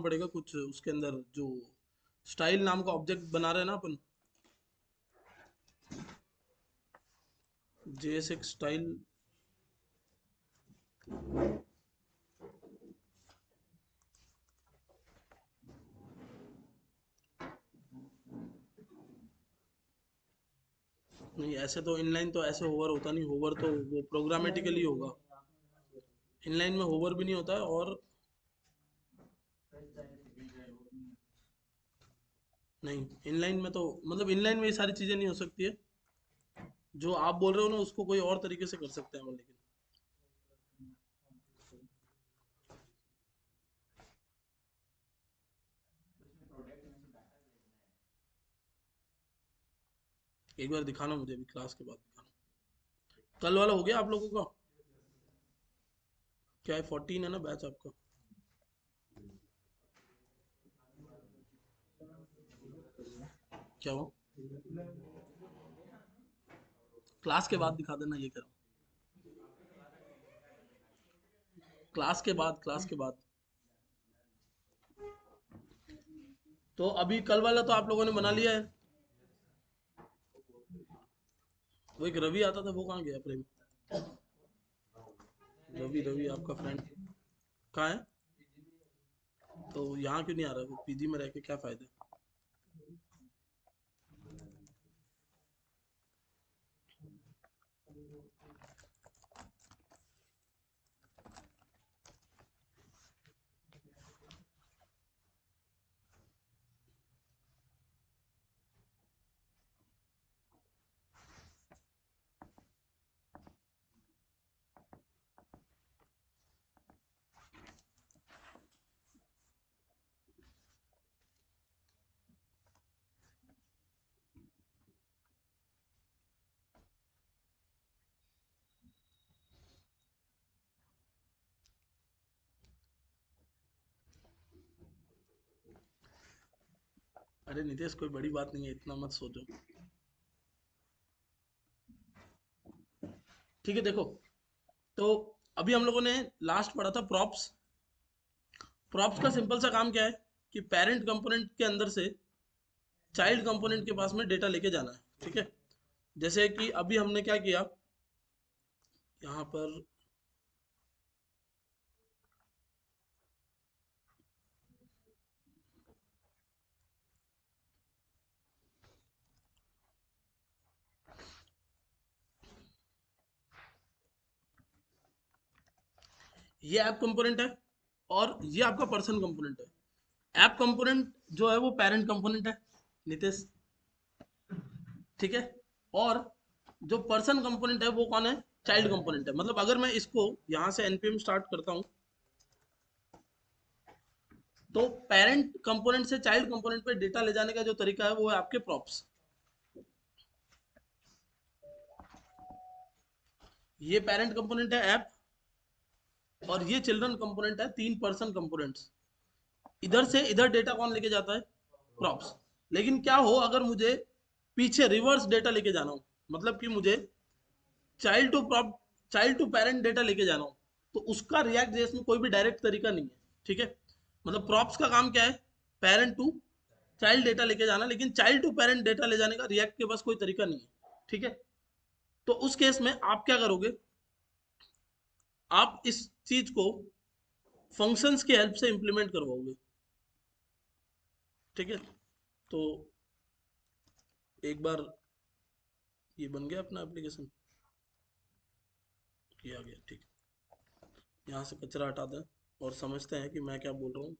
पड़ेगा कुछ उसके अंदर, जो स्टाइल नाम का ऑब्जेक्ट बना रहे हैं ना अपन, JSX स्टाइल। नहीं, ऐसे तो इनलाइन तो ऐसे होवर होता नहीं, होवर तो वो प्रोग्रामेटिकली होगा। इनलाइन में होवर भी नहीं होता है, और नहीं, इनलाइन में तो मतलब इनलाइन में ये सारी चीज़ें नहीं हो सकती है। जो आप बोल रहे हो ना उसको कोई और तरीके से कर सकते हैं हम, लेकिन एक बार दिखाना मुझे भी, क्लास के बाद दिखाना। कल वाला हो गया आप लोगों का? क्या है, 14 है ना बैच आपका? क्या हो, क्लास के बाद दिखा देना, ये करो। क्लास के बाद, क्लास के बाद। तो अभी कल वाला तो आप लोगों ने बना लिया है। वो एक रवि आता था, वो कहाँ गया प्रेम? रवि, रवि आपका फ्रेंड कहाँ है? तो यहाँ क्यों नहीं आ रहा? वो पीजी में रह के क्या फायदा? अरे नितेश, कोई बड़ी बात नहीं है, इतना मत सोचो। ठीक है, देखो। तो अभी हम लोगों ने लास्ट पढ़ा था प्रॉप्स। प्रॉप्स का सिंपल सा काम क्या है कि पेरेंट कंपोनेंट के अंदर से चाइल्ड कंपोनेंट के पास में डेटा लेके जाना है। ठीक है, जैसे कि अभी हमने क्या किया यहाँ पर, ये ऐप कंपोनेंट है और ये आपका पर्सन कंपोनेंट है। ऐप कंपोनेंट जो है वो पेरेंट कंपोनेंट है, नितेश। ठीक है, और जो पर्सन कंपोनेंट है वो कौन है? चाइल्ड कंपोनेंट है। मतलब अगर मैं इसको यहाँ से npm स्टार्ट करता हूँ, तो पेरेंट कंपोनेंट से चाइल्ड कंपोनेंट पे डेटा ले जाने का जो तरीका है वो है आपके प्रॉप्स। ये पेरेंट कंपोनेंट है ऐप, और ये चिल्ड्रन कंपोनेंट है, तीन पर्सन कंपोनेंट्स। इधर से इधर डेटा कौन लेके जाता है? प्रॉप्स। लेकिन क्या हो अगर मुझे पीछे रिवर्स डेटा लेके जाना हो, मतलब कि मुझे child to prop, child to parent data लेके जाना हो, तो उसका रिएक्ट जेएस में कोई भी डायरेक्ट तरीका नहीं है। ठीक है, मतलब प्रॉप्स का काम क्या है? पेरेंट टू चाइल्ड डेटा लेके जाना, लेकिन चाइल्ड टू पेरेंट डेटा ले जाने का रिएक्ट के पास कोई तरीका नहीं है। ठीक है, तो उस केस में आप क्या करोगे? आप इस चीज को फंक्शंस की हेल्प से इंप्लीमेंट करवाओगे। ठीक है, तो एक बार ये बन गया अपना एप्लीकेशन, किया गया। ठीक, यहाँ से कचरा हटा दें और समझते हैं कि मैं क्या बोल रहा हूँ।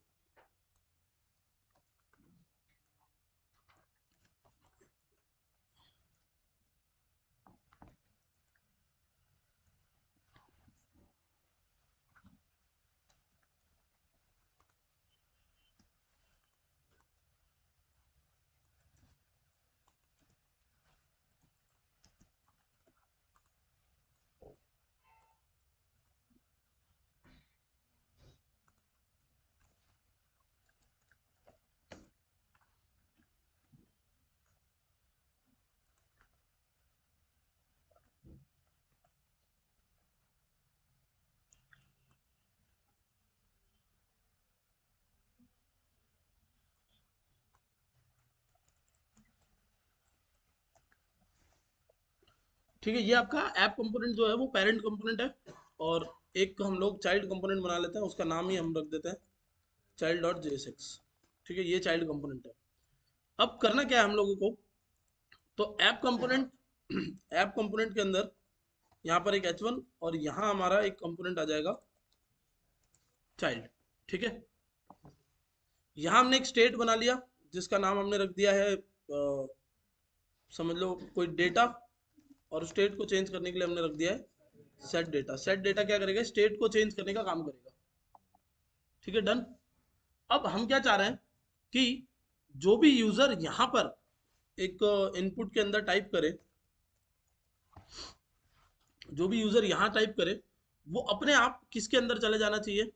ठीक है, ये आपका ऐप कंपोनेंट जो है वो पेरेंट कंपोनेंट है, और एक हम लोग चाइल्ड कंपोनेंट बना लेते हैं, उसका नाम ही हम रख देते हैं चाइल्ड डॉट JSX। ठीक है, ये चाइल्ड कंपोनेंट है। अब करना क्या है हम लोगों को, तो ऐप कंपोनेंट ऐप कंपोनेंट के अंदर यहाँ पर एक H1 और यहाँ हमारा एक कंपोनेंट आ जाएगा चाइल्ड। ठीक है, यहाँ हमने एक स्टेट बना लिया जिसका नाम हमने रख दिया है समझ लो कोई डेटा, और स्टेट को चेंज करने के लिए हमने रख दिया है सेट डेटा। सेट डेटा क्या करेगा, स्टेट को चेंज करने का काम करेगा। ठीक है, डन। अब हम क्या चाह रहे हैं कि जो भी यूजर यहाँ पर एक इनपुट के अंदर टाइप करे, जो भी यूजर यहाँ टाइप करे, वो अपने आप किसके अंदर चले जाना चाहिए,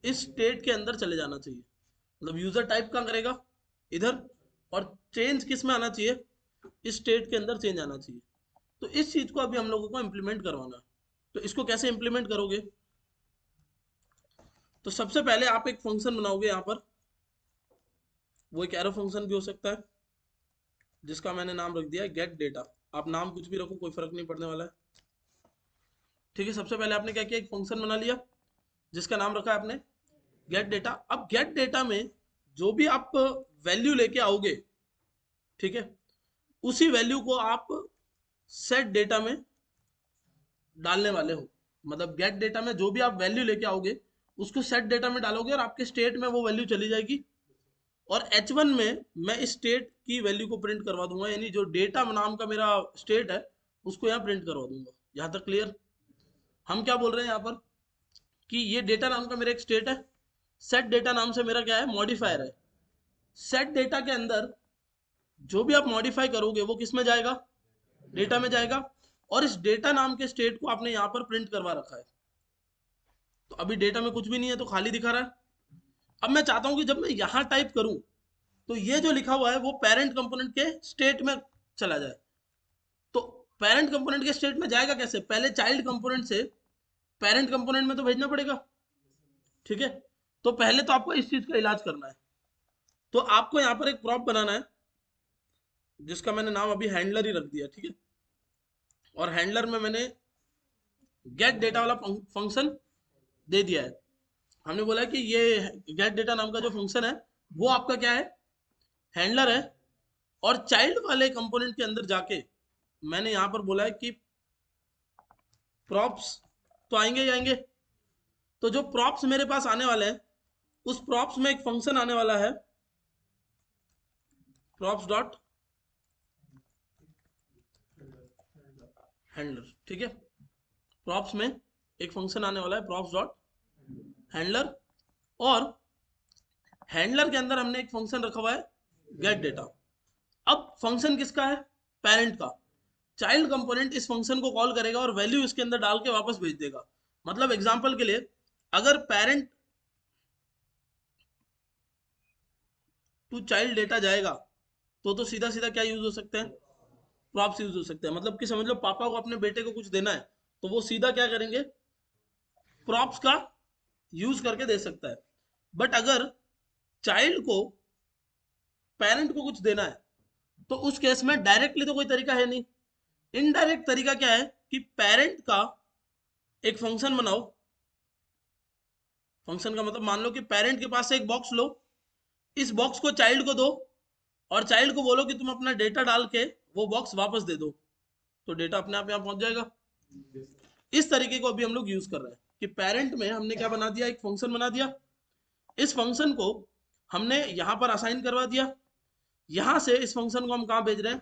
इस स्टेट के अंदर चले जाना चाहिए। मतलब यूजर टाइप कहाँ करेगा, इधर, और चेंज किस में आना चाहिए, इस स्टेट के अंदर चेंज आना चाहिए। तो इस चीज को अभी हम लोगों को इम्प्लीमेंट करवाना है। तो इसको कैसे इम्प्लीमेंट करोगे, तो सबसे पहले आप एक फंक्शन बनाओगे यहाँ पर, वो एक एरो फंक्शन भी हो सकता है जिसका मैंने नाम रख दिया है गेट डेटा। आप नाम कुछ भी रखो, कोई फर्क नहीं पड़ने वाला है। ठीक है, सबसे पहले आपने क्या किया, एक फंक्शन बना लिया जिसका नाम रखा है आपने गेट डेटा। अब गेट डेटा में जो भी आप वैल्यू लेके आओगे, ठीक है, उसी वैल्यू को आप सेट डेटा में डालने वाले हो। मतलब गेट डेटा में जो भी आप वैल्यू लेके आओगे उसको सेट डेटा में डालोगे और आपके स्टेट में वो वैल्यू चली जाएगी। और H1 में मैं इस स्टेट की वैल्यू को प्रिंट करवा दूंगा, यानी जो डेटा नाम का मेरा स्टेट है उसको यहाँ प्रिंट करवा दूंगा। यहाँ तक क्लियर। हम क्या बोल रहे हैं यहाँ पर कि ये डेटा नाम का मेरा एक स्टेट है, सेट डेटा नाम से मेरा क्या है, मॉडिफायर है। सेट डेटा के अंदर जो भी आप मॉडिफाई करोगे वो किस में जाएगा, डेटा में जाएगा। और इस डेटा नाम के स्टेट को आपने यहाँ पर प्रिंट करवा रखा है। तो अभी डेटा में कुछ भी नहीं है, तो खाली दिखा रहा है। अब मैं चाहता हूं कि जब मैं यहां टाइप करूं तो ये जो लिखा हुआ है वो पेरेंट कंपोनेंट के स्टेट में चला जाए। तो पेरेंट कंपोनेंट के स्टेट में जाएगा कैसे, पहले चाइल्ड कंपोनेंट से पेरेंट कंपोनेंट में तो भेजना पड़ेगा। ठीक है, तो पहले तो आपको इस चीज का इलाज करना है। तो आपको यहाँ पर एक प्रॉप बनाना है जिसका मैंने नाम अभी हैंडलर ही रख दिया। ठीक है, और हैंडलर में मैंने गेट डेटा वाला फंक्शन दे दिया है। हमने बोला कि ये गेट डेटा नाम का जो फंक्शन है वो आपका क्या है, हैंडलर है। और चाइल्ड वाले कंपोनेंट के अंदर जाके मैंने यहां पर बोला है कि प्रॉप्स तो आएंगे ही आएंगे। तो जो प्रॉप्स मेरे पास आने वाले हैं उस प्रॉप्स में एक फंक्शन आने वाला है प्रॉप्स डॉट हैंडलर। ठीक है, प्रॉप्स में एक फंक्शन आने वाला है प्रॉप्स डॉट हैंडलर, और हैंडलर के अंदर हमने एक फंक्शन रखा हुआ है गेट डेटा। अब फंक्शन किसका है, पेरेंट का। चाइल्ड कंपोनेंट इस फंक्शन को कॉल करेगा और वैल्यू इसके अंदर डाल के वापस भेज देगा। मतलब एग्जांपल के लिए अगर पेरेंट टू चाइल्ड डेटा जाएगा तो सीधा सीधा क्या यूज हो सकते हैं, प्रॉप्स यूज हो सकते हैं। मतलब कि समझ लो पापा को अपने बेटे को कुछ देना है तो वो सीधा क्या करेंगे, प्रॉप्स का यूज करके दे सकता है। बट अगर चाइल्ड को पेरेंट को कुछ देना है तो उस केस में डायरेक्टली तो कोई तरीका है नहीं। इनडायरेक्ट तरीका क्या है कि पेरेंट का एक फंक्शन बनाओ। फंक्शन का मतलब मान लो कि पेरेंट के पास से एक बॉक्स लो, इस बॉक्स को चाइल्ड को दो और चाइल्ड को बोलो कि तुम अपना डेटा डाल के वो बॉक्स वापस दे दो, तो डेटा अपने आप यहाँ पहुंच जाएगा। इस तरीके को अभी हम लोग यूज कर रहे हैं कि पेरेंट में हमने क्या बना दिया, एक फंक्शन बना दिया। इस फंक्शन को हमने यहाँ पर असाइन करवा दिया। यहां से इस फंक्शन को हम कहाँ भेज रहे हैं,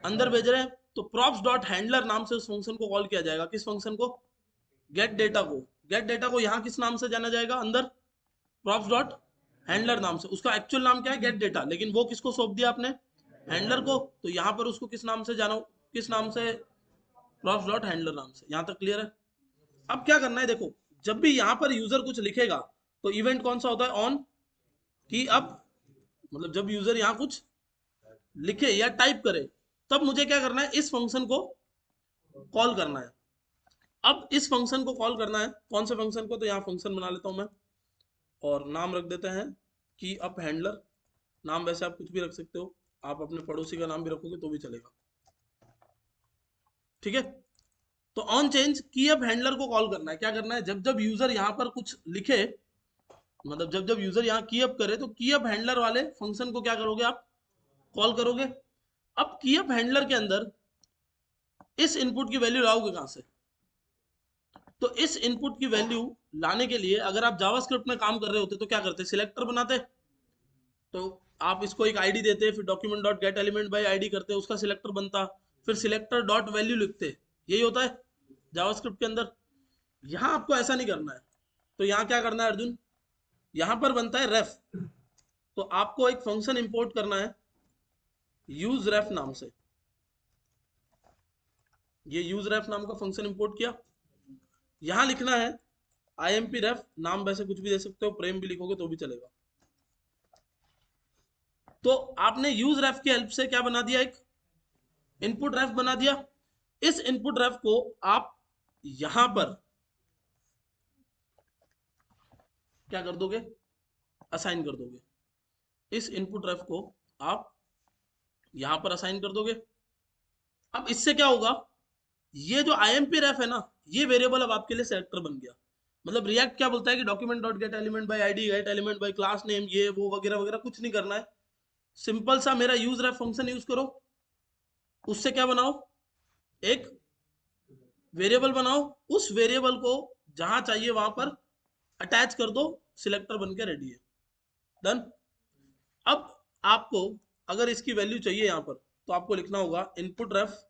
अंदर भेज रहे हैं। तो प्रॉप्स डॉट हैंडलर नाम से उस फंक्शन को कॉल किया जाएगा। किस फंक्शन को, गेट डेटा को। गेट डेटा को यहाँ किस नाम से जाना जाएगा, अंदर प्रॉप्स डॉट हैंडलर नाम से। उसका एक्चुअल नाम क्या है, गेट डेटा, लेकिन वो किसको सौंप दिया आपने, हैंडलर को। तो यहाँ पर उसको किस नाम से जाना, किस नाम से, प्रॉप्स डॉट हैंडलर नाम से। यहाँ तक क्लियर है। अब क्या करना है, देखो जब भी यहाँ पर यूजर कुछ लिखेगा तो इवेंट कौन सा होता है, ऑन की अप। मतलब जब यूजर यहाँ कुछ लिखे या टाइप करे तब मुझे क्या करना है, इस फंक्शन को कॉल करना है। अब इस फंक्शन को कॉल करना है, कौन से फंक्शन को, तो यहाँ फंक्शन बना लेता हूं मैं और नाम रख देते हैं की अप हैंडलर। नाम वैसे आप कुछ भी रख सकते हो, आप अपने पड़ोसी का नाम भी रखोगे तो भी चलेगा। ठीक है। तो ऑन चेंज की अब हैंडलर को कॉल करना है। क्या करना है, जब जब यूजर यहाँ पर कुछ लिखे, मतलब जब जब यूजर यहाँ की अप करे, तो की अप हैंडलर वाले फंक्शन को क्या करोगे आप, कॉल करोगे। अब की अप हैंडलर के अंदर इस इनपुट की वैल्यू लाओगे कहां से, तो इस इनपुट की वैल्यू लाने के लिए अगर आप जावास्क्रिप्ट में काम कर रहे होते तो क्या करते, सिलेक्टर बनाते। तो आप इसको एक आईडी देते, फिर document dot gate element by ID करते, उसका सिलेक्टर बनता, फिर सिलेक्टर डॉट वैल्यू लिखते। यही होता है जावास्क्रिप्ट के अंदर। यहाँ आपको ऐसा नहीं करना है। तो यहाँ क्या करना है अर्जुन, यहाँ पर बनता है रेफ। तो आपको एक फंक्शन इंपोर्ट करना है यूज रेफ नाम से। ये यूज रेफ नाम का फंक्शन इंपोर्ट किया। यहां लिखना है IMP रेफ, नाम वैसे कुछ भी दे सकते हो, प्रेम भी लिखोगे तो भी चलेगा। तो आपने यूज रेफ की हेल्प से क्या बना दिया, एक इनपुट रेफ बना दिया। इस इनपुट रेफ को आप यहां पर क्या कर दोगे, असाइन कर दोगे। इस इनपुट रेफ को आप यहां पर असाइन कर दोगे। अब इससे क्या होगा, ये जो IMP रेफ है ना, ये वेरिएबल अब आपके लिए सेलेक्टर बन गया। मतलब रिएक्ट क्या बोलता है कि document dot gate element by ID, gate element by class name, ये वो वगैरह वगैरह कुछ नहीं करना है। सिंपल सा मेरा यूज रेफ फंक्शन यूज करो, उससे क्या बनाओ, एक वेरिएबल बनाओ, उस वेरिएबल को जहां चाहिए वहां पर अटैच कर दो, सिलेक्टर बन के रेडी है, डन। अब आपको अगर इसकी वैल्यू चाहिए यहां पर, तो आपको लिखना होगा input ref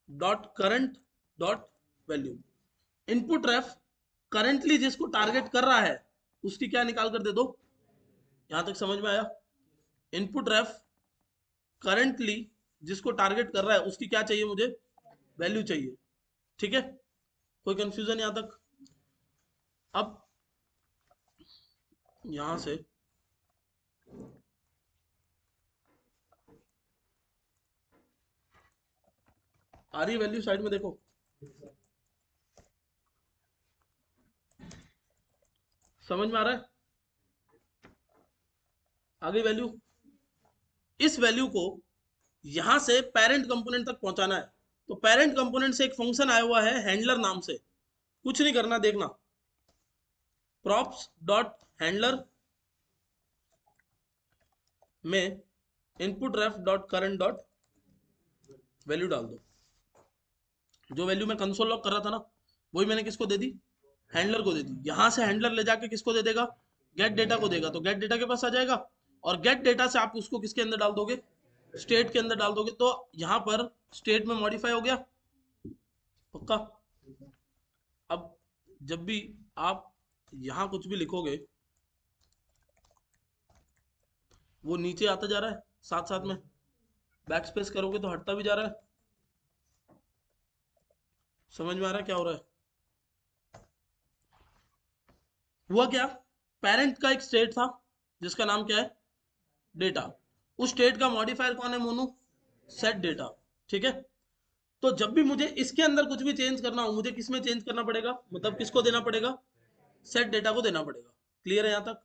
dot current dot value. Input ref currently जिसको टारगेट कर रहा है उसकी क्या निकाल कर दे दो। यहां तक समझ में आया, इनपुट रेफ करंटली जिसको टारगेट कर रहा है उसकी क्या चाहिए, मुझे वैल्यू चाहिए। ठीक है, कोई कंफ्यूजन यहां तक। अब यहां से आ रही वैल्यू, साइड में देखो, समझ में आ रहा है, आ गई वैल्यू। इस वैल्यू को यहां से पेरेंट कंपोनेंट तक पहुंचाना है। तो पेरेंट कंपोनेंट से एक फंक्शन आया हुआ है हैंडलर नाम से, कुछ नहीं करना, देखना प्रॉप्स डॉट हैंडलर में input ref dot current dot value डाल दो। जो वैल्यू मैं कंसोल लॉग कर रहा था ना, वही मैंने किसको दे दी, हैंडलर को दे दी। यहां से हैंडलर ले जाके किसको दे देगा, गेट डेटा को देगा, तो गेट डेटा के पास आ जाएगा। और गेट डेटा से आप उसको किसके अंदर डाल दोगे, स्टेट के अंदर डाल दोगे। तो यहां पर स्टेट में मॉडिफाई हो गया, पक्का। अब जब भी आप यहां कुछ भी लिखोगे, वो नीचे आता जा रहा है, साथ साथ में बैक स्पेस करोगे तो हटता भी जा रहा है। समझ में आ रहा है क्या हो रहा है। हुआ क्या, पेरेंट का एक स्टेट था जिसका नाम क्या है, डेटा। उस स्टेट का मॉडिफायर कौन है, मोनू, सेट डेटा। ठीक है, तो जब भी मुझे इसके अंदर कुछ भी चेंज करना हो, मुझे किस में चेंज करना पड़ेगा, मतलब किसको देना पड़ेगा, सेट डेटा को देना पड़ेगा। क्लियर है यहां तक।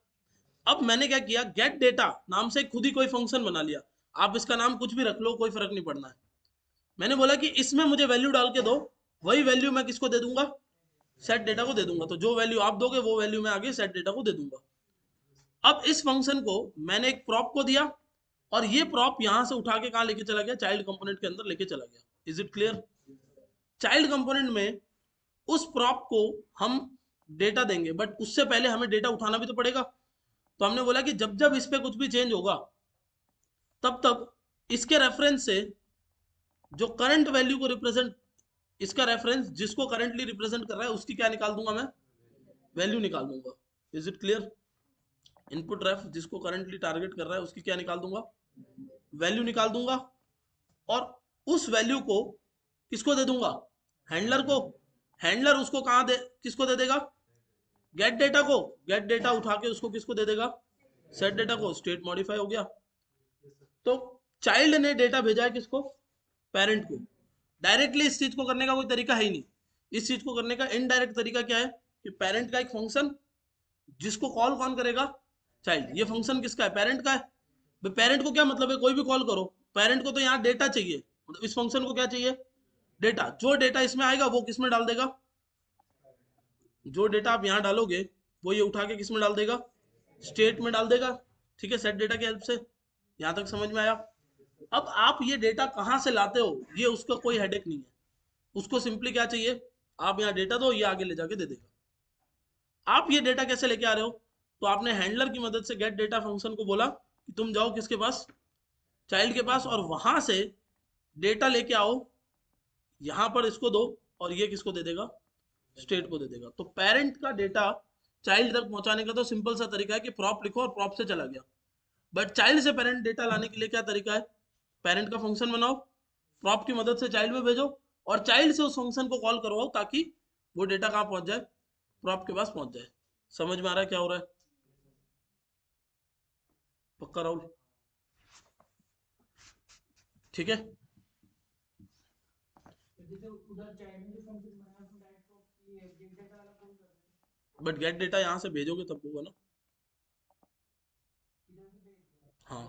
अब मैंने क्या किया, गेट डेटा नाम से खुद ही कोई फंक्शन बना लिया। आप इसका नाम कुछ भी रख लो, कोई फर्क नहीं पड़ना है। मैंने बोला कि इसमें मुझे वैल्यू डाल के दो, वही वैल्यू मैं किसको दे दूंगा, सेट डेटा को दे दूंगा। तो जो वैल्यू आप दोगे वो वैल्यू मैं आगे सेट डेटा को दे दूंगा। अब इस फंक्शन को मैंने एक प्रॉप को दिया, और ये प्रॉप यहां से उठा के कहां लेके चला गया, चाइल्ड कंपोनेंट के अंदर लेके चला गया। Is it clear. Child component में उस प्रॉप को हम डेटा देंगे, बट उससे पहले हमें डेटा उठाना भी तो पड़ेगा। तो हमने बोला कि जब जब इस पे कुछ भी चेंज होगा, तब तब इसके रेफरेंस से जो करंट वैल्यू को रिप्रेजेंट, इसका रेफरेंस जिसको करंटली रिप्रेजेंट कर रहा है उसकी क्या निकाल दूंगा मैं, वैल्यू निकाल दूंगा। Is it clear. इनपुट रेफ जिसको करंटली टारगेट कर रहा है उसकी क्या निकाल दूंगा, वैल्यू निकाल दूंगा। और उस वैल्यू को किसको दे दूंगा, हैंडलर को। हैंडलर उसको कहां दे, किसको दे देगा, गेट डेटा को। गेट डेटा उठा के उसको किसको दे देगा, सेट डेटा को। स्टेट मॉडिफाई हो गया। तो चाइल्ड ने डेटा भेजा है किसको, पेरेंट को। डायरेक्टली इस चीज को करने का कोई तरीका है ही नहीं। इस चीज को करने का इनडायरेक्ट तरीका क्या है, कि पेरेंट का एक फंक्शन जिसको कॉल कौन करेगा, चाइल्ड। ये फंक्शन किसका है, पेरेंट का है। पेरेंट को क्या मतलब है, कोई भी कॉल करो, पेरेंट को तो यहाँ डेटा चाहिए। मतलब इस फंक्शन को क्या चाहिए, डेटा। जो डेटा इसमें आएगा वो किस में डाल देगा, जो डेटा आप यहाँ डालोगे वो ये उठा के किस में डाल देगा, स्टेट में डाल देगा। ठीक है, सेट डेटा की हेल्प से। यहाँ तक समझ में आया। अब आप ये डेटा कहाँ से लाते हो ये उसका कोई हेडेक नहीं है, उसको सिंपली क्या चाहिए, आप यहाँ डेटा दो, ये आगे ले जाके दे देगा। आप ये डेटा कैसे लेके आ रहे हो, तो आपने हैंडलर की मदद से गेट डेटा फंक्शन को बोला कि तुम जाओ किसके पास, चाइल्ड के पास, और वहां से डेटा लेके आओ, यहां पर इसको दो, और ये किसको दे देगा, स्टेट को दे देगा। तो पेरेंट का डेटा चाइल्ड तक पहुंचाने का तो सिंपल सा तरीका है कि प्रॉप लिखो और प्रॉप से चला गया। बट चाइल्ड से पेरेंट डेटा लाने के लिए क्या तरीका है, पेरेंट का फंक्शन बनाओ, प्रॉप की मदद से चाइल्ड में भेजो, और चाइल्ड से उस फंक्शन को कॉल करवाओ ताकि वो डेटा कहाँ पहुंच जाए, प्रॉप के पास पहुंच जाए। समझ में आ रहा है क्या हो रहा है, पक्का राहुल, ठीक है। बट गेट डेटा यहाँ से भेजोगे तब होगा ना। हाँ,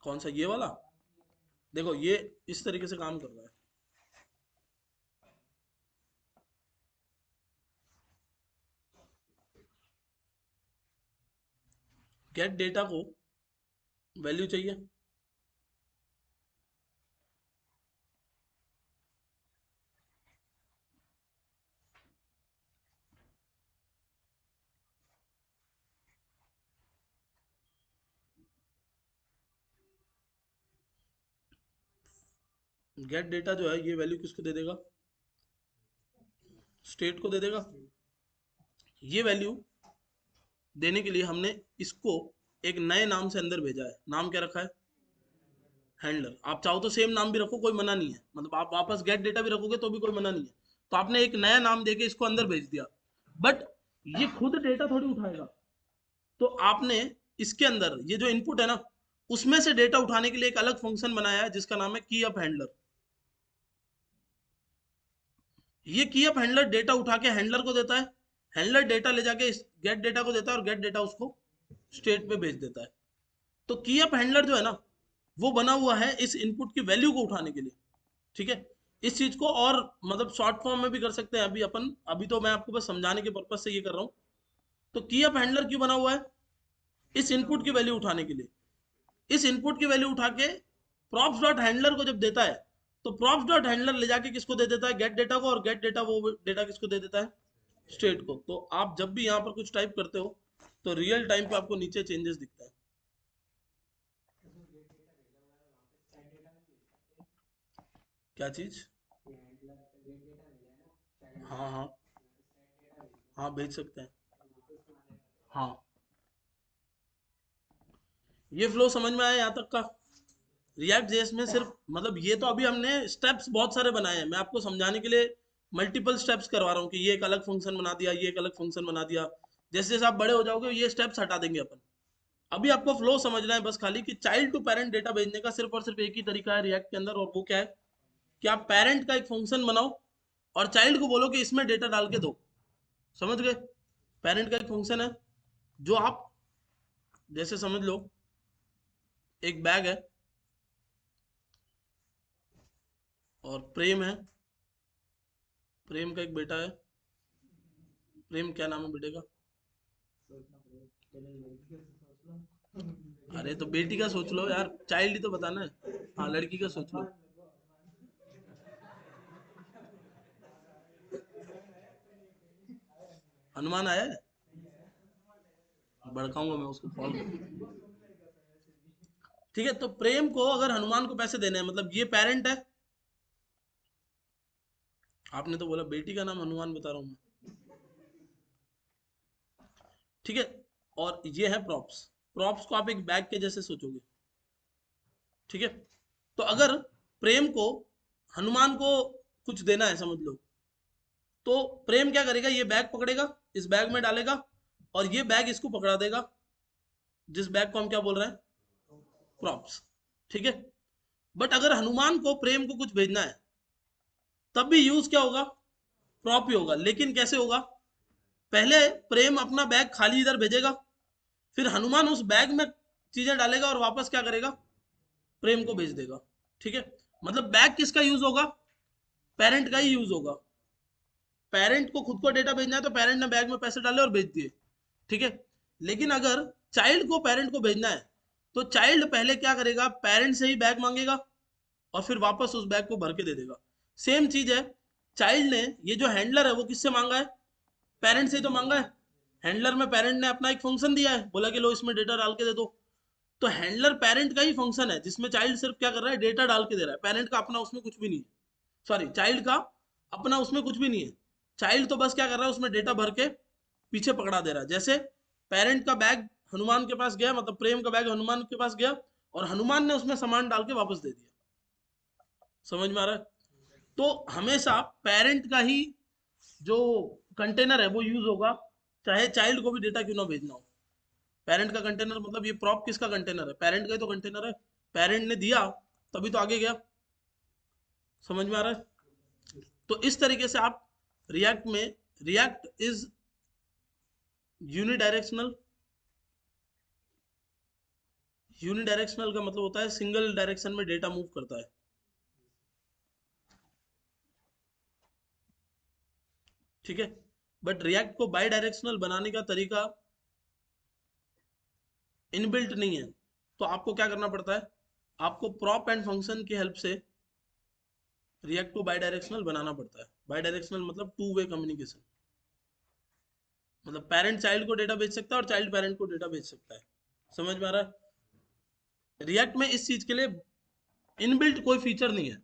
कौन सा, ये वाला, देखो ये इस तरीके से काम कर रहा है। गेट डेटा को वैल्यू चाहिए, गेट डेटा जो है ये वैल्यू किसको दे देगा, स्टेट को दे देगा। ये वैल्यू देने के लिए हमने इसको एक नए नाम से अंदर भेजा है, नाम क्या रखा है, हैंडलर। आप चाहो तो सेम नाम भी रखो, कोई मना नहीं है, मतलब आप वापस गेट डेटा भी रखोगे तो भी कोई मना नहीं है। तो आपने एक नया नाम देके इसको अंदर भेज दिया, बट ये खुद डेटा थोड़ी उठाएगा। तो आपने इसके अंदर ये जो इनपुट है ना, उसमें से डेटा उठाने के लिए एक अलग फंक्शन बनाया है जिसका नाम है की अप हैंडलर। ये की अप हैंडलर डेटा उठा के हैंडलर को देता है, हैंडलर डेटा ले जाके गेट डेटा को देता है, और गेट डेटा उसको स्टेट पे भेज देता है। तो की अप हैंडलर जो है ना, वो बना हुआ है इस इनपुट की वैल्यू को उठाने के लिए। ठीक है, इस चीज को और मतलब शॉर्ट फॉर्म में भी कर सकते हैं अभी अपन, अभी तो मैं आपको बस समझाने के पर्पज से ये कर रहा हूँ। तो की अप हैंडलर क्यों बना हुआ है, इस इनपुट की वैल्यू उठाने के लिए। इस इनपुट की वैल्यू उठा के प्रॉप्स डॉट हैंडलर को जब देता है, तो प्रॉप्स डॉट हैंडलर ले जाके किसको दे देता है, गेट डेटा को, और गेट डेटा वो डेटा किसको दे देता है, स्टेट को। तो आप जब भी यहाँ पर कुछ टाइप करते हो तो रियल टाइम पे आपको नीचे चेंजेस दिखता है। क्या चीज, हाँ हाँ, हाँ भेज सकते हैं, हाँ। ये फ्लो समझ में आया यहाँ तक का। रिएक्ट जेएस में सिर्फ मतलब ये तो अभी हमने स्टेप्स बहुत सारे बनाए हैं, मैं आपको समझाने के लिए मल्टीपल स्टेप्स करवा रहा हूँ कि ये एक अलग फंक्शन बना दिया, ये एक अलग फंक्शन बना दिया। जैसे जैसे आप बड़े हो जाओगे ये स्टेप्स हटा देंगे अपन। अभी आपको फ्लो समझना है बस खाली, कि चाइल्ड टू पेरेंट डेटा भेजने का सिर्फ और सिर्फ एक ही तरीका है रिएक्ट के अंदर, और वो क्या है कि आप पेरेंट का एक फंक्शन बनाओ और चाइल्ड को बोलो कि इसमें डेटा डाल के दो। समझ गए, पेरेंट का एक फंक्शन है जो आप, जैसे समझ लो एक बैग है और प्रेम है, प्रेम का एक बेटा है, प्रेम क्या नाम है बेटे का, अरे तो बेटी का सोच लो यार, चाइल्ड ही तो बताना है। हाँ लड़की का सोच लो, हनुमान आया है, भड़काऊंगा मैं उसको कॉल। ठीक है, तो प्रेम को अगर हनुमान को पैसे देने हैं, मतलब ये पेरेंट है, आपने तो बोला बेटी का नाम हनुमान बता रहा हूँ मैं। ठीक है, और ये है प्रॉप्स, प्रॉप्स को आप एक बैग के जैसे सोचोगे। ठीक है, तो अगर प्रेम को हनुमान को कुछ देना है समझ लो, तो प्रेम क्या करेगा, ये बैग पकड़ेगा, इस बैग में डालेगा, और ये बैग इसको पकड़ा देगा, जिस बैग को हम क्या बोल रहे हैं, प्रॉप्स। ठीक है, बट अगर हनुमान को प्रेम को कुछ भेजना है तब भी यूज क्या होगा, प्रॉप ही होगा। लेकिन कैसे होगा, पहले प्रेम अपना बैग खाली इधर भेजेगा, फिर हनुमान उस बैग में चीजें डालेगा और वापस क्या करेगा, प्रेम को भेज देगा। ठीक है, मतलब बैग किसका यूज होगा, पेरेंट का ही यूज होगा। पेरेंट को खुद को डेटा भेजना है तो पेरेंट ने बैग में पैसे डाले और भेज दिए, ठीक है। लेकिन अगर चाइल्ड को पेरेंट को भेजना है तो चाइल्ड पहले क्या करेगा, पेरेंट से ही बैग मांगेगा और फिर वापस उस बैग को भर के दे देगा। सेम चीज है, चाइल्ड ने ये जो हैंडलर है वो किससे मांगा है, पेरेंट से ही तो मांगा है। हैंडलर में पेरेंट ने अपना एक फंक्शन दिया है, बोला कि लो इसमें डेटा डाल के दे दो। तो हैंडलर पेरेंट का ही फंक्शन है जिसमें चाइल्ड सिर्फ क्या कर रहा है, डेटा डाल के दे रहा है। पेरेंट का अपना उसमें कुछ भी नहीं है, सॉरी चाइल्ड का अपना उसमें कुछ भी नहीं है। चाइल्ड तो बस क्या कर रहा है, उसमें डेटा भर के पीछे पकड़ा दे रहा है। जैसे पेरेंट का बैग हनुमान के पास गया, मतलब प्रेम का बैग हनुमान के पास गया और हनुमान ने उसमें सामान डाल के वापस दे दिया। समझ में आ रहा है? तो हमेशा पेरेंट का ही जो कंटेनर है वो यूज होगा, चाहे चाइल्ड को भी डेटा क्यों ना भेजना हो। पेरेंट का कंटेनर मतलब ये प्रॉप किसका कंटेनर है, पेरेंट का ही तो कंटेनर है। पेरेंट ने दिया तभी तो आगे गया। समझ में आ रहा है? तो इस तरीके से आप रिएक्ट में, रिएक्ट इज यूनिडायरेक्शनल। यूनिडायरेक्शनल का मतलब होता है सिंगल डायरेक्शन में डेटा मूव करता है, ठीक है। बट रिएक्ट को बाई डायरेक्शनल बनाने का तरीका इनबिल्ट नहीं है, तो आपको क्या करना पड़ता है, आपको प्रॉप एंड फंक्शन की हेल्प से रिएक्ट को बाई डायरेक्शनल बनाना पड़ता है। बाई डायरेक्शनल मतलब टू वे कम्युनिकेशन, मतलब पेरेंट चाइल्ड को डेटा भेज सकता है और चाइल्ड पेरेंट को डेटा भेज सकता है। समझ में आ रहा है? रिएक्ट में इस चीज के लिए इनबिल्ट कोई फीचर नहीं है।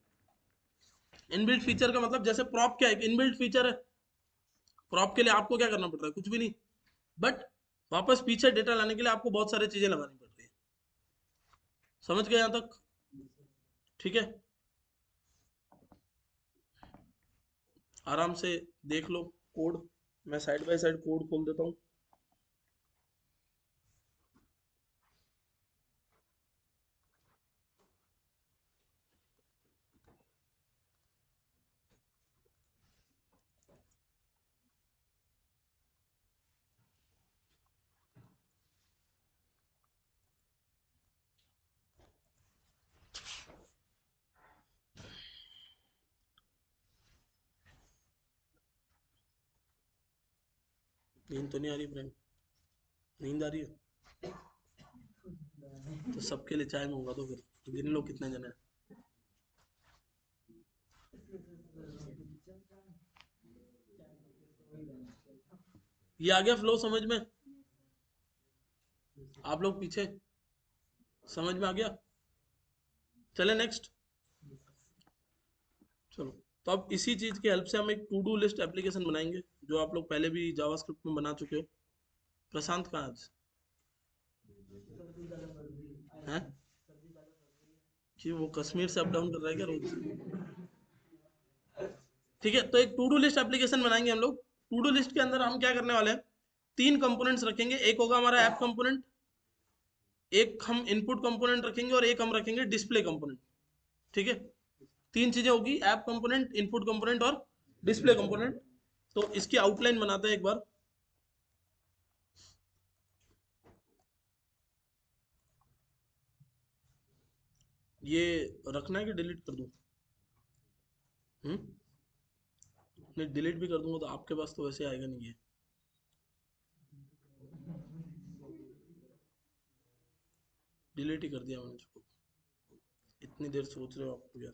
इनबिल्ट फीचर का मतलब जैसे प्रॉप क्या है, इनबिल्ट फीचर है। प्रॉप के लिए आपको क्या करना पड़ रहा है, कुछ भी नहीं, बट वापस पीछे डेटा लाने के लिए आपको बहुत सारी चीजें लगानी पड़ रही है। समझ गए यहां तक? ठीक है, आराम से देख लो कोड। मैं साइड बाय साइड कोड खोल देता हूँ। नींद तो नहीं आ रही प्रेम? नींद आ रही है तो सबके लिए चाय मंगवा दो, फिर गिन लो कितने जने हैं। ये आ गया फ्लो समझ में? आप लोग पीछे समझ में आ गया? चले नेक्स्ट। चलो, तो अब इसी चीज की हेल्प से हम एक टू डू लिस्ट एप्लीकेशन बनाएंगे, जो आप लोग पहले भी जावास्क्रिप्ट में बना चुके हो। प्रशांत कहाँ है आज? हैं? कि वो कश्मीर से अप डाउन कर रहा है क्या रोज? ठीक है, तो एक टू डू लिस्ट एप्लीकेशन बनाएंगे हम लोग। टू डू लिस्ट के अंदर हम क्या करने वाले हैं, तीन कंपोनेंट्स रखेंगे। एक होगा हमारा ऐप कंपोनेंट, एक हम इनपुट कंपोनेंट रखेंगे और एक हम रखेंगे डिस्प्ले कंपोनेंट। ठीक है, तीन चीजें होगी, ऐप कंपोनेंट, इनपुट कंपोनेंट और डिस्प्ले कंपोनेंट। तो इसकी आउटलाइन बनाते हैं एक बार। ये रखना है कि डिलीट कर दूं? हम्म, नहीं डिलीट भी कर दूंगा तो आपके पास तो वैसे आएगा नहीं। ये डिलीट ही कर दिया मैंने इसको। इतनी देर सोच रहे हो आप तो यार।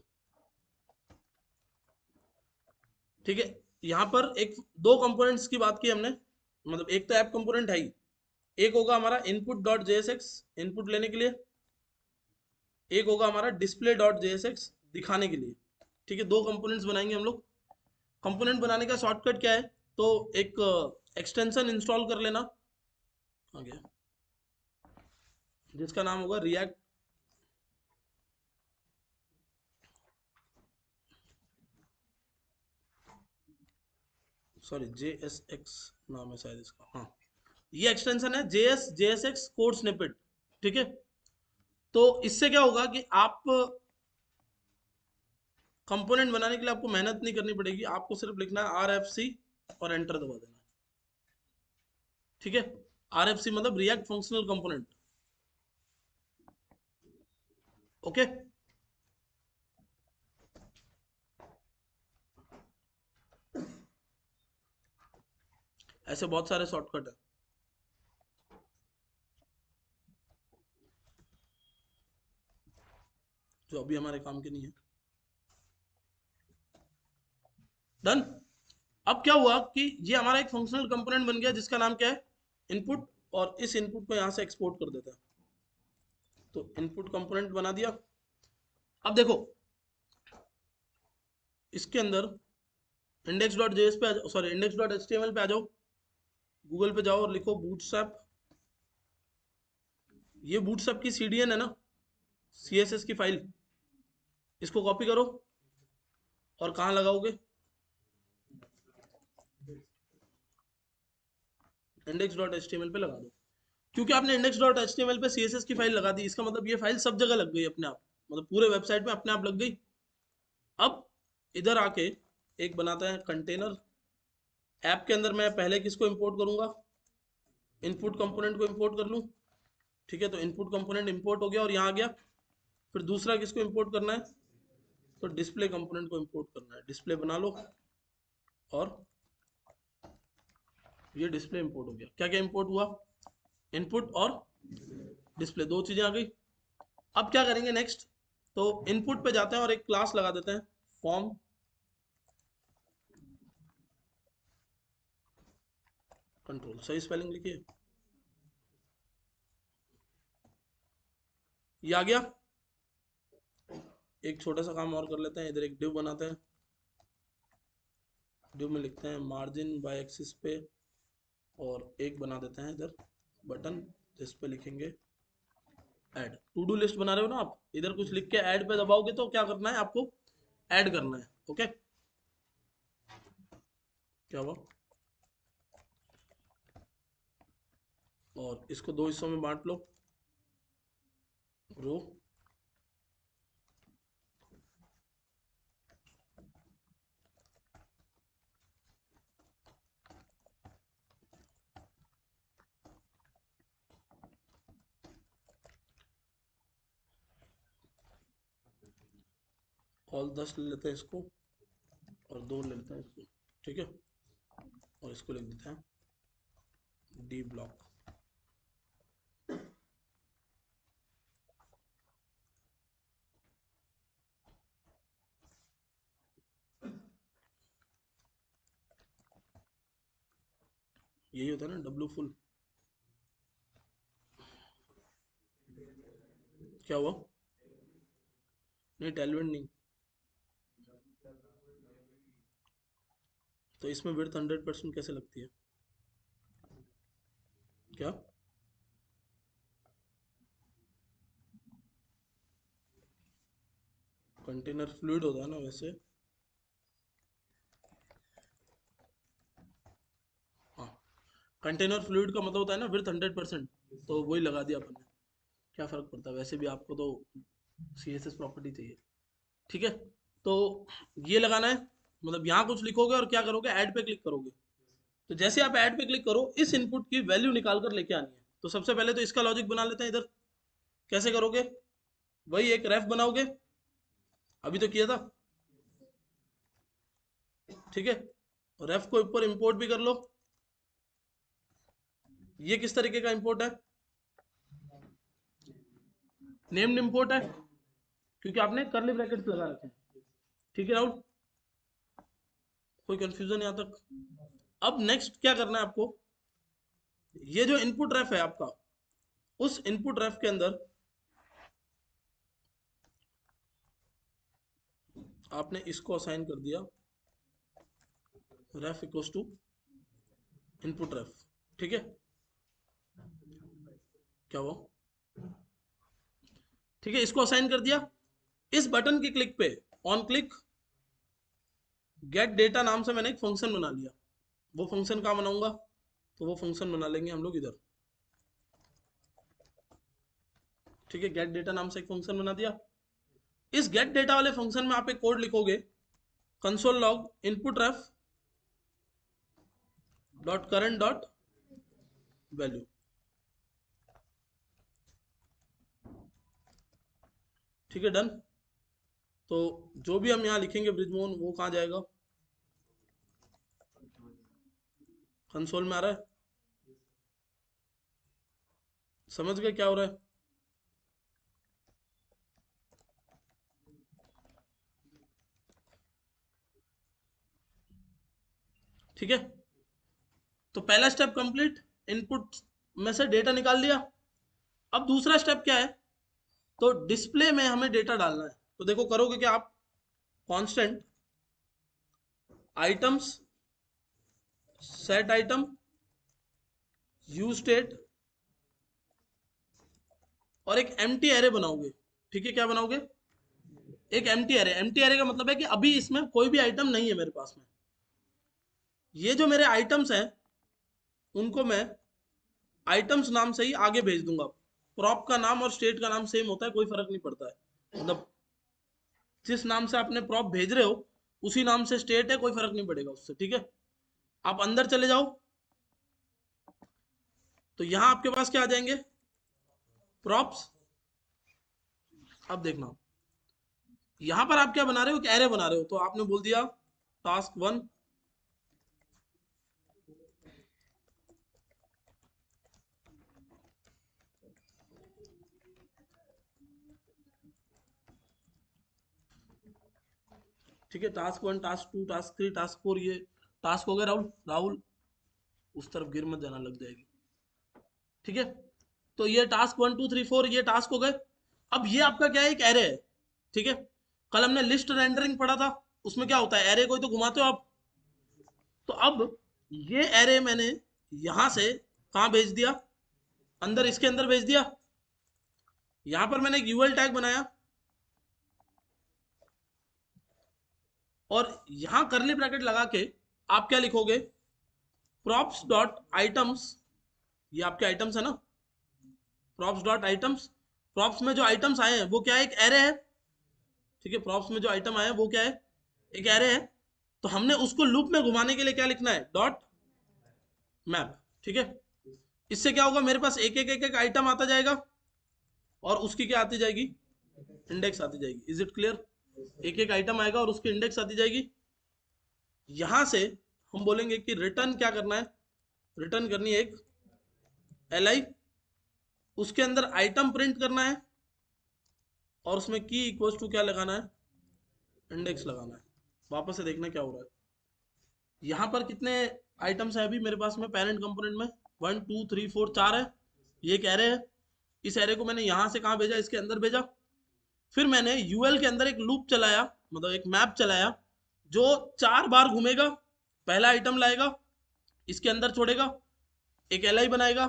ठीक है, यहाँ पर एक दो कंपोनेंट्स की बात की हमने, मतलब एक तो ऐप कंपोनेंट है ही, एक होगा हमारा इनपुट डॉट जेएसएक्स इनपुट लेने के लिए, एक होगा हमारा डिस्प्ले डॉट जेएसएक्स दिखाने के लिए। ठीक है, दो कंपोनेंट्स बनाएंगे हम लोग। कंपोनेंट बनाने का शॉर्टकट क्या है, तो एक एक्सटेंशन इंस्टॉल कर लेना, आ गया, जिसका नाम होगा रिएक्ट, सॉरी जेएसएक्स नाम है शायद इसका, हाँ। ये एक्सटेंशन है जेएसएक्स कोड स्निपेट। ठीक है, तो इससे क्या होगा कि आप कंपोनेंट बनाने के लिए आपको मेहनत नहीं करनी पड़ेगी, आपको सिर्फ लिखना है RFC और एंटर दबा देना है। ठीक है, RFC मतलब रिएक्ट फंक्शनल कंपोनेंट। ओके, ऐसे बहुत सारे शॉर्टकट है। जो अभी हमारे काम के नहीं है। डन। अब क्या हुआ कि ये हमारा एक फंक्शनल कंपोनेंट बन गया जिसका नाम क्या है, इनपुट। और इस इनपुट को यहां से एक्सपोर्ट कर देते हैं, तो इनपुट कंपोनेंट बना दिया। अब देखो इसके अंदर इंडेक्स डॉट जेएस पे सॉरी इंडेक्स डॉट एचटीएमएल पे आ जाओ, गूगल पे जाओ और लिखो बूटस्ट्रैप। ये बूटस्ट्रैप की सीडीएन है ना, सीएसएस की फाइल, इसको कॉपी करो और कहाँ लगाओगे, इंडेक्स डॉट एचटीएमएल पे लगा दो। क्योंकि आपने इंडेक्स डॉट एचटीएमएल पे सीएसएस की फाइल लगा दी, इसका मतलब ये फाइल सब जगह लग गई अपने आप, मतलब पूरे वेबसाइट में अपने आप लग गई। अब इधर आके एक बनाता है कंटेनर। ऐप के अंदर मैं पहले किसको इंपोर्ट करूंगा, इनपुट कंपोनेंट को इंपोर्ट कर लूं। ठीक है, तो इनपुट कंपोनेंट इंपोर्ट हो गया और यहाँ आ गया। फिर दूसरा किसको इंपोर्ट करना है, तो डिस्प्ले कंपोनेंट को इंपोर्ट करना है। डिस्प्ले बना लो और ये डिस्प्ले इंपोर्ट हो गया। क्या क्या इंपोर्ट हुआ, इनपुट और डिस्प्ले, दो चीजें आ गई। अब क्या करेंगे नेक्स्ट, तो इनपुट पे जाते हैं और एक क्लास लगा देते हैं फॉर्म कंट्रोल। सही स्पेलिंग लिखिए, ये आ गया। एक छोटा सा काम और कर लेते हैं, इधर एक डिव बनाते हैं। डिव में लिखते हैं मार्जिन बाय एक्सिस पे, और एक बना देते हैं इधर बटन जिस पे लिखेंगे ऐड। टू डू लिस्ट बना रहे हो ना आप, इधर कुछ लिख के ऐड पे दबाओगे तो क्या करना है आपको, ऐड करना है। ओके, क्या हुआ, और इसको दो हिस्सों में बांट लो, रो। ऑल 10 ले लेते हैं इसको, और दो ले लेते हैं इसको। ठीक है, और इसको लिख देते हैं डी ब्लॉक। यही होता है ना डब्लू फुल। क्या हुआ, नहीं टेलविंड नहीं, तो इसमें विड्थ 100% कैसे लगती है, क्या कंटेनर फ्लूइड होता है ना वैसे। हाँ, कंटेनर फ्लूइड का मतलब होता है ना विड्थ 100%, तो वही लगा दिया अपन ने। क्या फर्क पड़ता है, वैसे भी आपको तो सी एस एस प्रॉपर्टी चाहिए। ठीक है, तो ये लगाना है, मतलब यहाँ कुछ लिखोगे और क्या करोगे, ऐड पे क्लिक करोगे। तो जैसे आप ऐड पे क्लिक करो, इस इनपुट की वैल्यू निकाल कर लेके आनी है। तो सबसे पहले तो इसका लॉजिक बना लेते हैं इधर। कैसे करोगे, वही एक रेफ बनाओगे, अभी तो किया था। ठीक है, रेफ को ऊपर इंपोर्ट भी कर लो। ये किस तरीके का इंपोर्ट है, नेम्ड इंपोर्ट है, क्योंकि आपने करली ब्रैकेट्स लगा रखे हैं। ठीक है राहुल, कोई कंफ्यूजन यहाँ तक। अब नेक्स्ट क्या करना है आपको, ये जो इनपुट रेफ है आपका, उस इनपुट रेफ के अंदर आपने इसको असाइन कर दिया रेफ इक्वल्स टू इनपुट रेफ। ठीक है, क्या हुआ, ठीक है, इसको असाइन कर दिया। इस बटन के क्लिक पे, ऑन क्लिक गेट डेटा नाम से मैंने एक फंक्शन बना लिया। वो फंक्शन कहाँ बनाऊंगा, तो वो फंक्शन बना लेंगे हम लोग इधर। ठीक है, गेट डेटा नाम से एक फंक्शन बना दिया। इस गेट डेटा वाले फंक्शन में आप एक कोड लिखोगे, console log input ref dot current dot value. ठीक है, डन। तो जो भी हम यहाँ लिखेंगे ब्रिजमोहन, वो कहाँ जाएगा, कंसोल में आ रहा है? समझ गए क्या हो रहा है? ठीक है, तो पहला स्टेप कंप्लीट, इनपुट में से डेटा निकाल लिया। अब दूसरा स्टेप क्या है, तो डिस्प्ले में हमें डेटा डालना है। तो देखो करोगे क्या आप, constant items set item you state और एक एम्प्टी एरे बनाओगे। ठीक है, क्या बनाओगे? एक एम्प्टी एरे। एम्प्टी एरे का मतलब है कि अभी इसमें कोई भी आइटम नहीं है मेरे पास में। ये जो मेरे आइटम्स हैं उनको मैं आइटम्स नाम से ही आगे भेज दूंगा। प्रॉप का नाम और स्टेट का नाम सेम होता है, कोई फर्क नहीं पड़ता है। मतलब जिस नाम से आपने प्रॉप भेज रहे हो उसी नाम से स्टेट है, कोई फर्क नहीं पड़ेगा उससे। ठीक है, आप अंदर चले जाओ, तो यहां आपके पास क्या आ जाएंगे, प्रॉप्स। अब देखना, यहां पर आप क्या बना रहे हो, एक एरे बना रहे हो। तो आपने बोल दिया टास्क 1, ठीक है, टास्क 1, टास्क 2, टास्क 3, टास्क 4, ये टास्क हो गए। राहुल, राहुल उस तरफ गिर मत जाना, लग जाएगी। ठीक है, तो ये टास्क 1 2 3 4 ये टास्क हो गए। अब ये आपका क्या है, एक एरे है। ठीक है, कल हमने लिस्ट रेंडरिंग पढ़ा था, उसमें क्या होता है, एरे को ही तो घुमाते हो आप। तो अब ये एरे मैंने यहां से कहां भेज दिया, अंदर, इसके अंदर भेज दिया। यहां पर मैंने एक यूएल टैग बनाया और यहां करली ब्रैकेट लगा के आप क्या लिखोगे, प्रॉप्स डॉट आइटम्स, ये आपके आइटम्स है ना, प्रॉप्स डॉट आइटम्स। प्रॉप्स में जो आइटम्स आए हैं वो क्या है, एक एरे है। ठीक है, प्रॉप्स में जो आइटम आए हैं वो क्या है, एक एरे है। तो हमने उसको लूप में घुमाने के लिए क्या लिखना है, डॉट मैप। ठीक है, इससे क्या होगा, मेरे पास एक एक एक एक आइटम आता जाएगा और उसकी क्या आती जाएगी, इंडेक्स आती जाएगी। Is it clear? एक एक आइटम आएगा और उसकी इंडेक्स आती जाएगी। यहां से हम बोलेंगे कि रिटर्न क्या करना है, रिटर्न करनी है एक एल, उसके अंदर आइटम प्रिंट करना है और उसमें की इक्वल्स टू क्या लगाना है, इंडेक्स लगाना है। वापस से देखना क्या हो रहा है। यहाँ पर कितने आइटम्स है अभी मेरे पास में पेरेंट कंपोनेंट में, 1 2 3 4 4 है। ये एक एरे है, इस एरे को मैंने यहाँ से कहाँ भेजा, इसके अंदर भेजा। फिर मैंने यूएल के अंदर एक लूप चलाया, मतलब एक मैप चलाया जो 4 बार घूमेगा, पहला आइटम लाएगा, इसके अंदर छोड़ेगा, एक एल बनाएगा,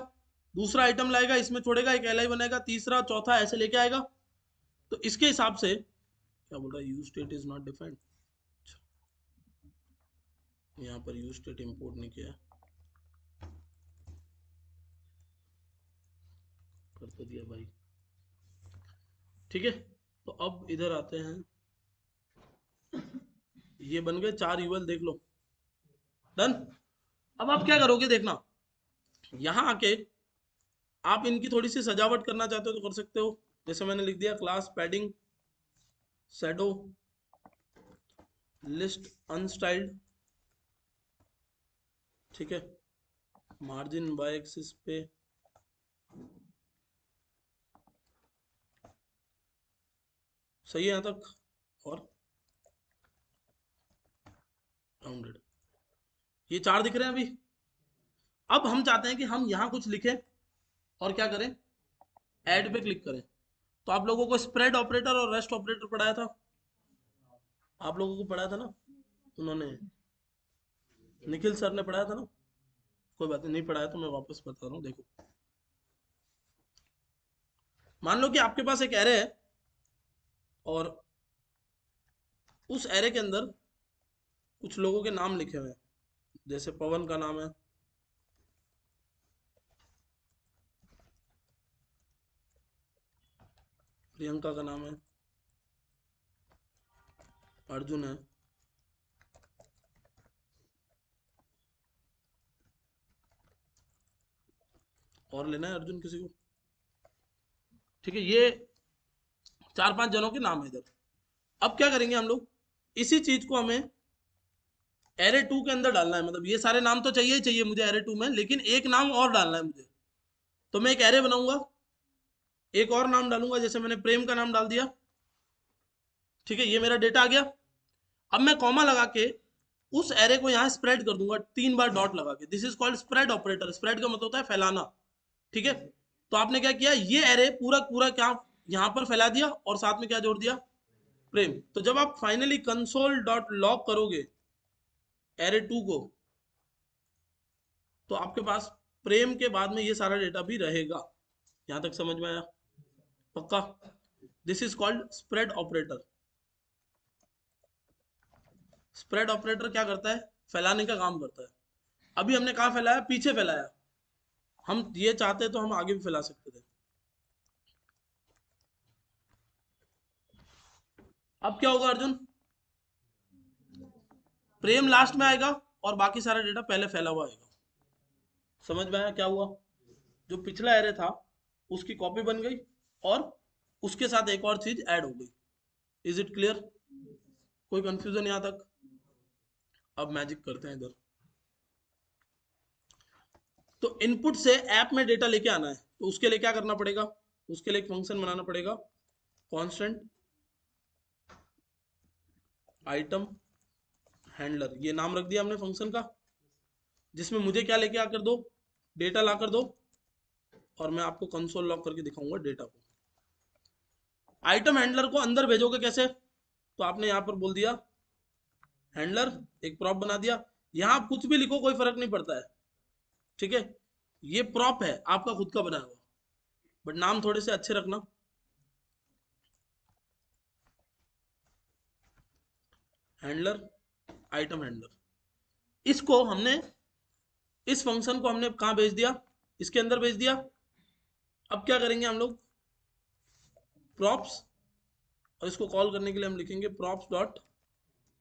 दूसरा आइटम लाएगा, इसमें छोड़ेगा, एक एल बनाएगा, तीसरा चौथा ऐसे लेके आएगा। तो इसके हिसाब से क्या बोल रहा है, use state is not defined. यहाँ पर यूज स्टेट इंपोर्ट नहीं किया, कर तो दिया भाई। ठीक है, तो अब इधर आते हैं, ये बन गए 4 यूएल, देख लो, डन। अब आप क्या करोगे, देखना, यहाँ आके आप इनकी थोड़ी सी सजावट करना चाहते हो तो कर सकते हो। जैसे मैंने लिख दिया क्लास पैडिंग शैडो लिस्ट अनस्टाइल्ड। ठीक है, मार्जिन वाई एक्सिस पे सही है यहाँ तक, और राउंडेड, ये 4 दिख रहे हैं अभी। अब हम चाहते हैं कि हम यहाँ कुछ लिखें और क्या करें, ऐड पे क्लिक करें। तो आप लोगों को स्प्रेड ऑपरेटर और रेस्ट ऑपरेटर पढ़ाया था, आप लोगों को पढ़ाया था ना, उन्होंने, निखिल सर ने पढ़ाया था ना। कोई बात नहीं, नहीं पढ़ाया तो मैं वापस बता रहा हूँ। देखो, मान लो कि आपके पास एक एरे है और उस एरे के अंदर कुछ लोगों के नाम लिखे हुए हैं। जैसे पवन का नाम है, प्रियंका का नाम है, अर्जुन है, और लेना है अर्जुन किसी को। ठीक है, ये 4 5 जनों के नाम है इधर। अब क्या करेंगे हम लोग, इसी चीज को हमें एरे 2 के अंदर डालना है, मतलब ये सारे नाम तो चाहिए ही चाहिए मुझे एरे 2 में, लेकिन एक नाम और डालना है मुझे। तो मैं एक एरे बनाऊंगा, एक और नाम डालूंगा, जैसे मैंने प्रेम का नाम डाल दिया, ठीक है, ये मेरा डेटा आ गया। अब मैं कॉमा लगा के उस एरे को यहाँ स्प्रेड कर दूंगा 3 बार डॉट लगा के। This is called spread operator. Spread का मतलब होता है फैलाना, ठीक है। तो आपने क्या किया, ये एरे पूरा पूरा क्या यहाँ पर फैला दिया और साथ में क्या जोड़ दिया, प्रेम। तो जब आप फाइनली कंसोल डॉट लॉग करोगे एरे 2 को, तो आपके पास प्रेम के बाद में ये सारा डेटा भी रहेगा। यहां तक समझ में आया? पक्का? This is called spread operator. Spread operator क्या करता है, फैलाने का काम करता है। अभी हमने कहा फैलाया, पीछे फैलाया। हम ये चाहते तो हम आगे भी फैला सकते थे। अब क्या होगा अर्जुन, प्रेम लास्ट में आएगा और बाकी सारा डेटा पहले फैला हुआ आएगा। समझ में आया क्या हुआ? जो पिछला एरे था उसकी कॉपी बन गई और उसके साथ एक और चीज ऐड हो गई। Is it clear? कोई कंफ्यूजन यहां तक? अब मैजिक करते हैं इधर। तो इनपुट से ऐप में डेटा लेके आना है, तो उसके लिए क्या करना पड़ेगा, उसके लिए एक फंक्शन बनाना पड़ेगा, कांस्टेंट आइटम हैंडलर। ये नाम रख दिया हमने फंक्शन का, जिसमें मुझे क्या लेके आकर दो, डेटा ला कर दो, और मैं आपको कंसोल लॉग करके दिखाऊंगा डेटा को। आइटम हैंडलर को अंदर भेजोगे कैसे, तो आपने यहां पर बोल दिया हैंडलर, एक प्रॉप बना दिया। यहां आप कुछ भी लिखो कोई फर्क नहीं पड़ता है, ठीक है। ये प्रॉप है आपका खुद का बनाया हुआ, बट नाम थोड़े से अच्छे रखना। हैंडलर, आइटम हैंडलर, इसको हमने, इस फंक्शन को हमने कहां भेज दिया, इसके अंदर भेज दिया। अब क्या करेंगे हम लोग, प्रॉप्स, और इसको कॉल करने के लिए हम लिखेंगे प्रॉप्स डॉट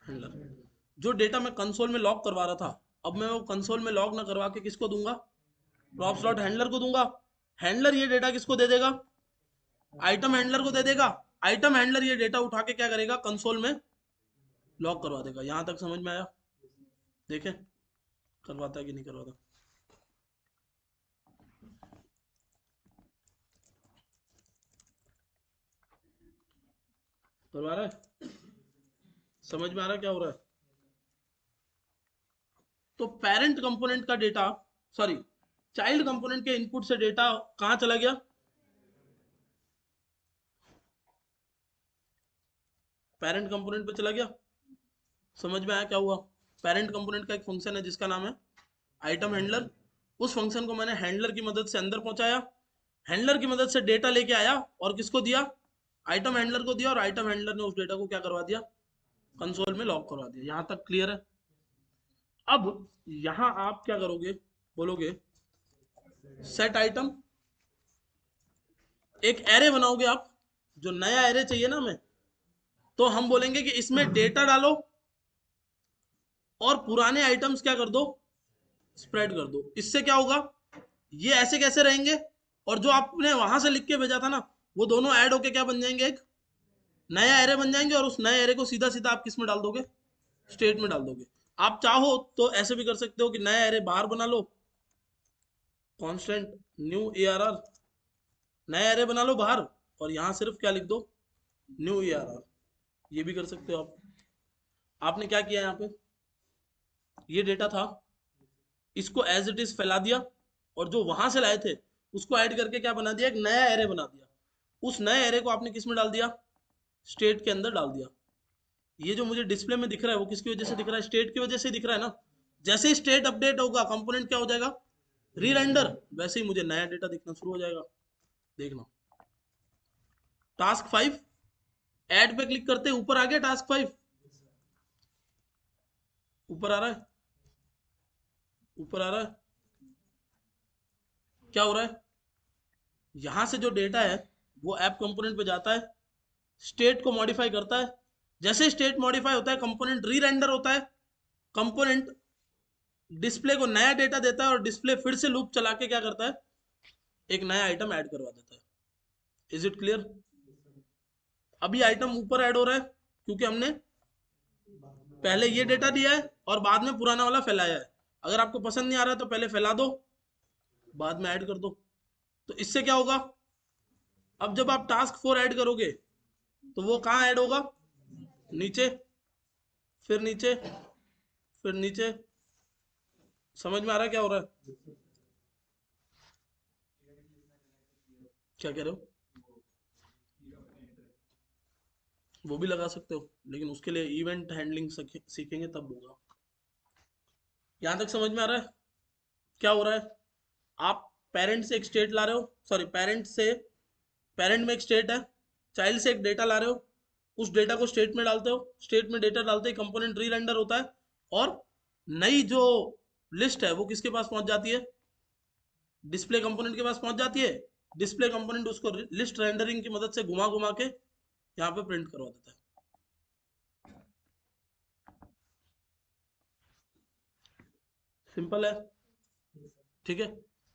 हैंडलर। जो डेटा मैं कंसोल में लॉग करवा रहा था, अब मैं वो कंसोल में लॉग ना करवा के किसको दूंगा, प्रॉप्स डॉट हैंडलर को दूंगा। हैंडलर ये डेटा किसको दे देगा, आइटम हैंडलर को दे देगा। आइटम हैंडलर ये डेटा उठा के क्या करेगा, कंसोल में लॉग करवा देगा। यहां तक समझ में आया? देखें करवाता है कि नहीं करवाता। करवा रहा है? समझ में आ रहा है क्या हो रहा है? तो पेरेंट कंपोनेंट का डेटा, सॉरी, चाइल्ड कंपोनेंट के इनपुट से डेटा कहां चला गया, पेरेंट कंपोनेंट पे चला गया। समझ में आया क्या हुआ? पेरेंट कंपोनेंट का एक फंक्शन है जिसका नाम है आइटम हैंडलर। उस फंक्शन को मैंने हैंडलर की मदद से अंदर पहुंचाया, हैंडलर की मदद से डेटा लेके आया और किसको दिया, आइटम हैंडलर को दिया, और आइटम हैंडलर ने उस डेटा को क्या करवा दिया, कंसोल में लॉग करवा दिया। यहां तक क्लियर है? अब यहां आप क्या करोगे, बोलोगे सेट आइटम, एक एरे बनाओगे आप, जो नया एरे चाहिए ना हमें, तो हम बोलेंगे कि इसमें डेटा डालो और पुराने आइटम्स क्या कर दो, स्प्रेड कर दो। इससे क्या होगा, ये ऐसे कैसे रहेंगे, और जो आपने वहां से लिख के भेजा था ना, वो दोनों ऐड होके क्या बन जाएंगे, एक नया एरे बन जाएंगे। और उस नए एरे को सीधा सीधा आप किस में डाल दोगे, स्टेट में डाल दोगे। आप चाहो तो ऐसे भी कर सकते हो कि नया एरे बाहर बना लो, कांस्टेंट न्यू ARR, नया एरे बना लो बाहर, और यहां सिर्फ क्या लिख दो, न्यू ARR। ये भी कर सकते हो आप। आपने क्या किया यहाँ पे, ये डेटा था, इसको एज इट इज फैला दिया, और जो वहां से लाए थे उसको ऐड करके क्या बना दिया, एक नया एरे बना दिया। उस नए एरे को आपने किस में डाल दिया, स्टेट के अंदर डाल दिया। ये जो मुझे डिस्प्ले में दिख रहा है वो किसकी वजह से दिख रहा है, स्टेट की वजह से दिख रहा है ना। जैसे ही स्टेट अपडेट होगा कंपोनेंट क्या हो जाएगा, री रेंडर, वैसे ही मुझे नया डेटा दिखना शुरू हो जाएगा। देखना, टास्क 5 ऐड पे क्लिक करते ऊपर आ गया, टास्क 5 ऊपर आ रहा है, ऊपर आ रहा है। क्या हो रहा है, यहां से जो डेटा है वो ऐप कंपोनेंट पे जाता है, स्टेट को मॉडिफाई करता है। जैसे स्टेट मॉडिफाई होता है कंपोनेंट री रेंडर होता है, कंपोनेंट डिस्प्ले को नया डेटा देता है, और डिस्प्ले फिर से लूप चला के क्या करता है, एक नया आइटम ऐड करवा देता है। Is it clear? अभी आइटम ऊपर ऐड हो रहा है क्योंकि हमने पहले ये डेटा दिया है और बाद में पुराना वाला फैलाया है। अगर आपको पसंद नहीं आ रहा है तो पहले फैला दो, बाद में ऐड कर दो। तो इससे क्या होगा, अब जब आप टास्क 4 ऐड करोगे तो वो कहाँ ऐड होगा, नीचे, फिर नीचे, फिर नीचे। समझ में आ रहा है क्या हो रहा है? क्या कह रहे हो? वो भी लगा सकते हो, लेकिन उसके लिए इवेंट हैंडलिंग सीखेंगे तब होगा। यहां तक समझ में आ रहा है क्या हो रहा है? आप पेरेंट से एक स्टेट ला रहे हो, सॉरी पेरेंट में एक स्टेट है, चाइल्ड से एक डेटा ला रहे हो, उस डेटा को स्टेट में डालते हो, स्टेट में डेटा डालते ही कंपोनेंट री रेंडर होता है, और नई जो लिस्ट है वो किसके पास पहुंच जाती है, डिस्प्ले कंपोनेंट के पास पहुंच जाती है। डिस्प्ले कंपोनेंट उसको लिस्ट रेंडरिंग की मदद से घुमा घुमा के यहाँ पे प्रिंट करवा देता है। सिंपल है, ठीक है।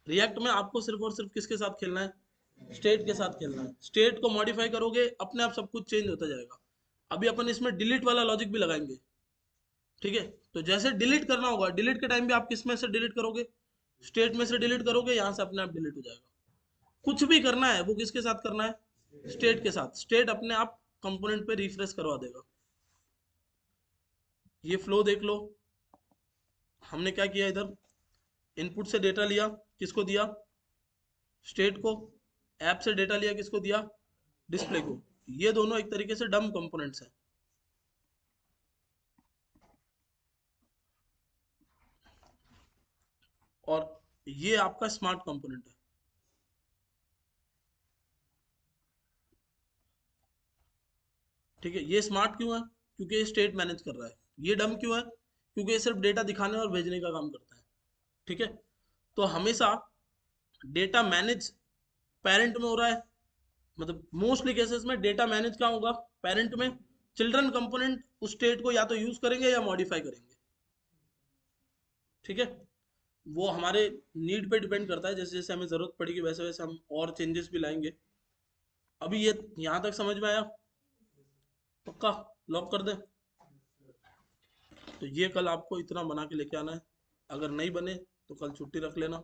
रिएक्ट में आपको सिर्फ और सिर्फ किसके साथ खेलना है, स्टेट के साथ खेलना है। स्टेट को मॉडिफाई करोगे अपने आप सब कुछ चेंज होता जाएगा। अभी अपन इसमें डिलीट वाला लॉजिक भी लगाएंगे, ठीक है। तो जैसे डिलीट करना होगा, डिलीट के टाइम भी आप किस में से डिलीट करोगे, स्टेट में से डिलीट करोगे, यहाँ से अपने आप डिलीट हो जाएगा। कुछ भी करना है वो किसके साथ करना है, स्टेट के साथ। स्टेट अपने आप कंपोनेंट पे रिफ्रेश करवा देगा। ये फ्लो देख लो, हमने क्या किया, इधर इनपुट से डेटा लिया, किसको दिया, स्टेट को। ऐप से डेटा लिया, किसको दिया, डिस्प्ले को। ये दोनों एक तरीके से डम कंपोनेंट्स हैं। और ये आपका स्मार्ट कंपोनेंट है। ठीक है, ये स्मार्ट क्यों है, क्योंकि ये स्टेट मैनेज कर रहा है। ये डम क्यों है, क्योंकि ये सिर्फ डेटा दिखाने और भेजने का काम करता है। ठीक है, तो हमेशा डेटा मैनेज पेरेंट में हो रहा है, मतलब मोस्टली केसेस में डेटा मैनेज कहाँ होगा, पेरेंट में। चिल्ड्रन कंपोनेंट उस स्टेट को या तो यूज करेंगे या मॉडिफाई करेंगे। ठीक है, वो हमारे नीड पे डिपेंड करता है, जैसे जैसे हमें जरूरत पड़ेगी वैसे वैसे हम और चेंजेस भी लाएंगे। अभी ये यहाँ तक समझ में आया, पक्का लॉक कर दे। तो ये कल आपको इतना बना के लेके आना है, अगर नहीं बने तो कल छुट्टी रख लेना,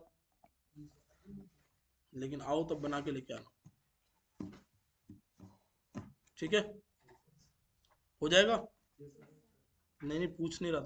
लेकिन आओ तब बना के लेके आना। ठीक है, हो जाएगा। नहीं नहीं, पूछ नहीं रहा था।